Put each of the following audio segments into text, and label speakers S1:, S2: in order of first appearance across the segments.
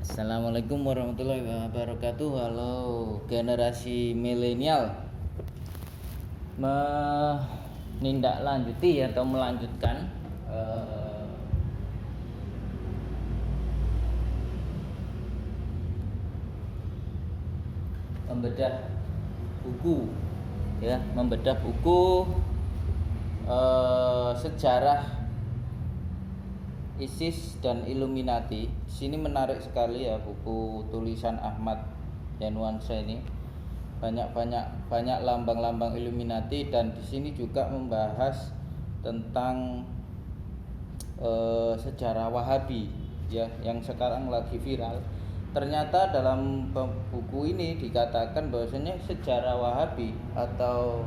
S1: Assalamualaikum warahmatullahi wabarakatuh. Halo generasi milenial, menindaklanjuti atau melanjutkan membedah buku, membedah buku sejarah ISIS dan Illuminati. Sini menarik sekali ya, buku tulisan Ahmad Yanwansyah ini. Banyak lambang-lambang Illuminati, dan di sini juga membahas tentang sejarah Wahabi ya, yang sekarang lagi viral. Ternyata dalam buku ini dikatakan bahwasanya sejarah Wahabi atau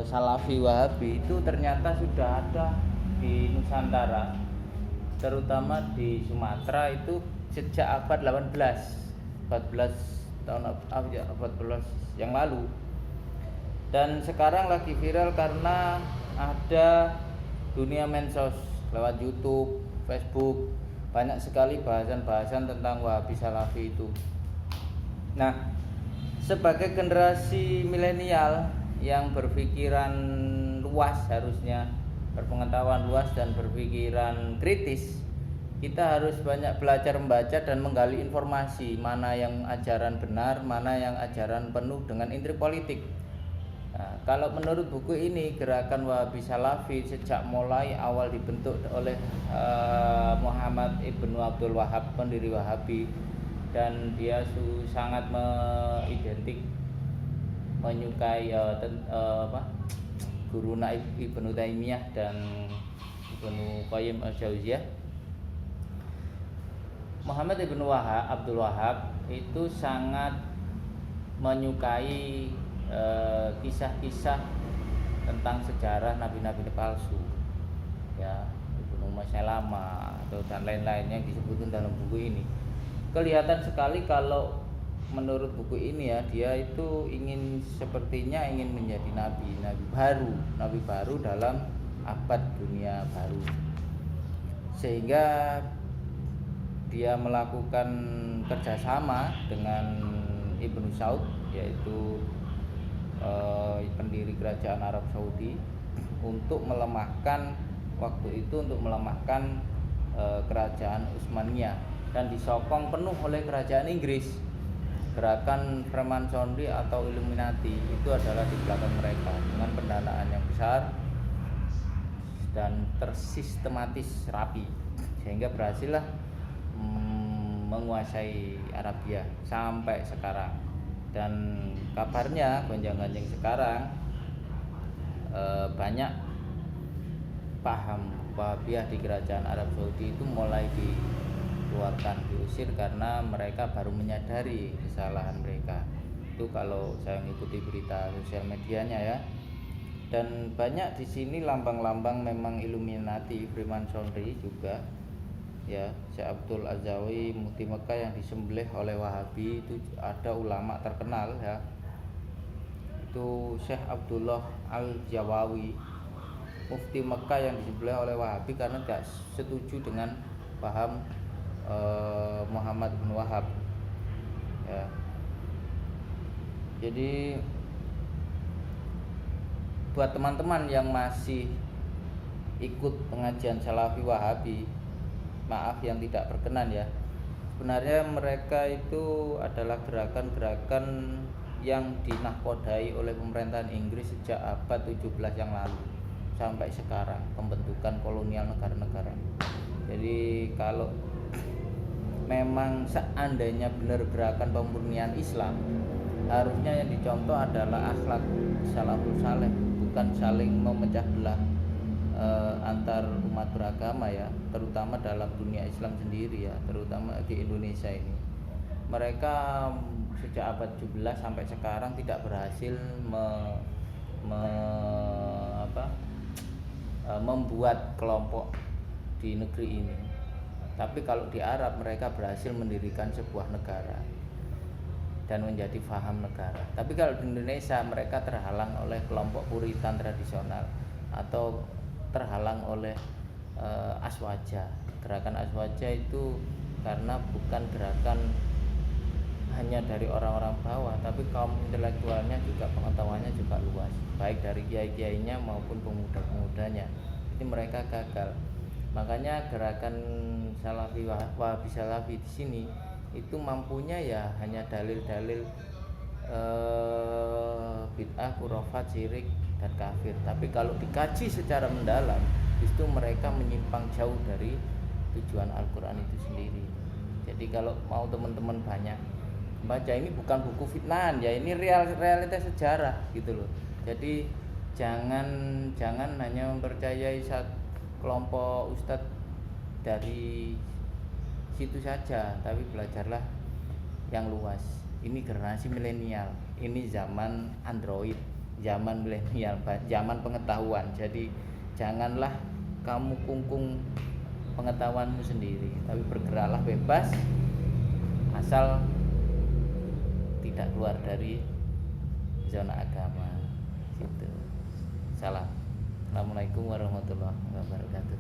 S1: Salafi Wahabi itu ternyata sudah ada di Nusantara, terutama di Sumatera itu sejak abad 14 tahun 14 yang lalu. Dan sekarang lagi viral karena ada dunia medsos lewat YouTube, Facebook, banyak sekali bahasan-bahasan tentang Wahabi Salafi itu. Nah, sebagai generasi milenial yang berpikiran luas, harusnya berpengetahuan luas dan berpikiran kritis, kita harus banyak belajar membaca dan menggali informasi, mana yang ajaran benar, mana yang ajaran penuh dengan intrik politik. Nah, kalau menurut buku ini, gerakan Wahabi Salafi sejak mulai awal dibentuk oleh Muhammad Ibnu Abdul Wahab, pendiri Wahabi, dan dia sangat menyukai Guru Ibnu Taimiyah dan Ibnu Qayyim al-Jauziyah. Muhammad Ibnu Abdul Wahab itu sangat menyukai kisah-kisah tentang sejarah nabi-nabi palsu, ya, Ibnu Masyalama atau dan lain-lain yang disebutkan dalam buku ini. Kelihatan sekali kalau menurut buku ini ya, dia itu sepertinya ingin menjadi nabi baru dalam abad dunia baru, sehingga dia melakukan kerjasama dengan Ibnu Saud, yaitu pendiri kerajaan Arab Saudi, untuk melemahkan kerajaan Utsmaniyah, dan disokong penuh oleh kerajaan Inggris. Gerakan Freemasonry atau Illuminati itu adalah di belakang mereka dengan pendanaan yang besar dan tersistematis rapi, sehingga berhasillah menguasai Arabia sampai sekarang. Dan kabarnya gonjang-ganjing sekarang banyak paham Wahabiyah di kerajaan Arab Saudi itu mulai dikeluarkan, diusir karena mereka baru menyadari kesalahan mereka. Itu kalau saya mengikuti berita sosial medianya ya. Dan banyak di sini lambang-lambang memang Illuminati, Freemasonry juga. Ya, Syekh Abdul Azawi Mufti Mekah yang disembelih oleh Wahabi itu ada ulama terkenal ya. Itu Syekh Abdullah Al-Jawawi, Mufti Mekah yang disembelih oleh Wahabi karena tidak setuju dengan paham Muhammad bin Wahab. Ya. Jadi buat teman-teman yang masih ikut pengajian Salafi Wahabi, maaf yang tidak berkenan ya. Sebenarnya mereka itu adalah gerakan-gerakan yang dinahkodai oleh pemerintahan Inggris sejak abad 17 yang lalu sampai sekarang, pembentukan kolonial negara-negara. Jadi kalau memang seandainya benar gerakan pemurnian Islam, harusnya yang dicontoh adalah akhlak salafus saleh, bukan saling memecah belah antar umat beragama ya, terutama dalam dunia Islam sendiri ya, terutama di Indonesia ini. Mereka sejak abad 17 sampai sekarang tidak berhasil membuat kelompok di negeri ini. Tapi kalau di Arab mereka berhasil mendirikan sebuah negara dan menjadi faham negara. Tapi kalau di Indonesia mereka terhalang oleh kelompok Puritan tradisional atau terhalang oleh Aswaja. Gerakan Aswaja itu karena bukan gerakan hanya dari orang-orang bawah, tapi kaum intelektualnya juga pengetahuannya juga luas, baik dari kiai-kiainya maupun pemuda-pemudanya. Ini mereka gagal. Makanya gerakan Salafi Wahabi Salafi di sini itu mampunya ya hanya dalil-dalil bid'ah, khurafat, syirik dan kafir. Tapi kalau dikaji secara mendalam, itu mereka menyimpang jauh dari tujuan Al-Quran itu sendiri. Jadi kalau mau teman-teman banyak baca, ini bukan buku fitnahan ya, ini realitas sejarah gitu loh. Jadi jangan hanya mempercayai kelompok ustadz dari situ saja, tapi belajarlah yang luas. Ini generasi milenial, ini zaman Android, zaman milenial, zaman pengetahuan. Jadi janganlah kamu kungkung pengetahuanmu sendiri, tapi bergeraklah bebas asal tidak keluar dari zona agama gitu. Salam. Assalamualaikum warahmatullahi wabarakatuh.